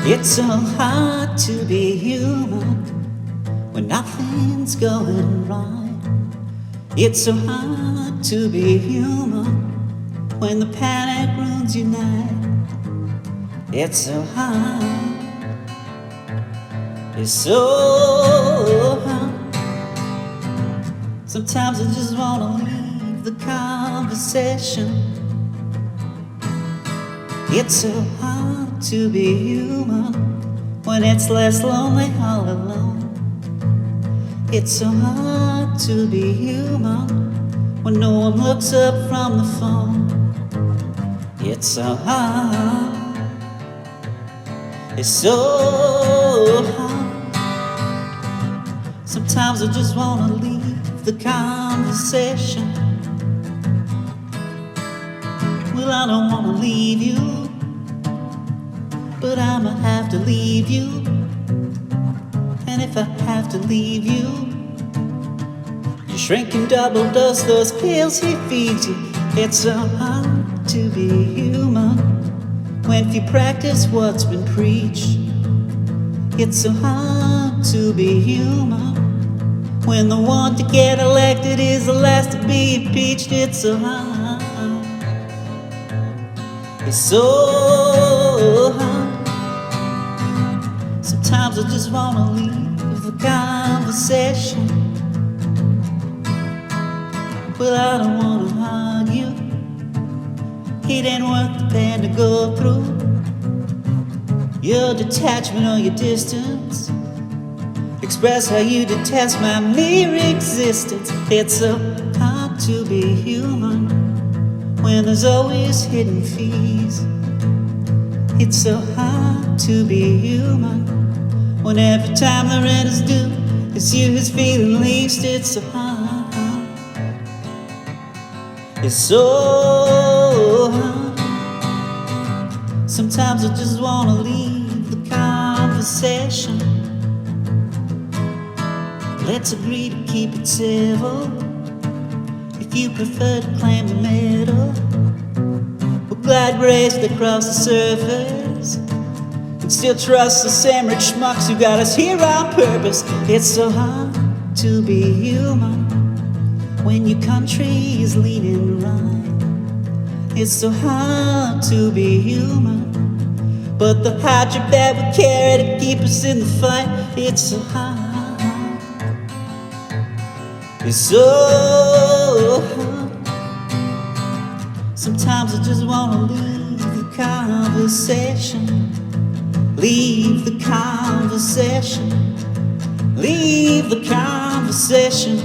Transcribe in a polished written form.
It's so hard to be human when nothing's going right. It's so hard to be human when the panic ruins your night. It's so hard. It's so hard. Sometimes I just wanna leave the conversation. It's so hard to be human when it's less lonely all alone. It's so hard to be human when no one looks up from the phone. It's so hard. It's so hard. Sometimes I just wanna leave the conversation. Well, I don't wanna leave you, but I'ma have to leave you. And if I have to leave you, you shrink and double dose those pills he feeds you. It's so hard to be human when you practice what's been preached. It's so hard to be human when the one to get elected is the last to be impeached. It's so hard. It's so hard. Sometimes I just wanna leave the conversation. Well, I don't wanna argue. It ain't worth the pain to go through. Your detachment or your distance, express how you detest my mere existence. It's so hard to be human when there's always hidden fees. It's so hard to be human when every time the rent is due, it's you who's feeling least. It's so hard. It's so hard. Sometimes I just wanna leave the conversation. Let's agree to keep it civil. If you prefer to claim the middle, we'll glide gracefully across the surface and still trust the same rich schmucks who got us here on purpose. It's so hard to be human when your country is leaning right. It's so hard to be human, but the hydra that we carry to keep us in the fight. It's so hard. It's so hard. Sometimes I just wanna leave the conversation. Leave the conversation. Leave the conversation.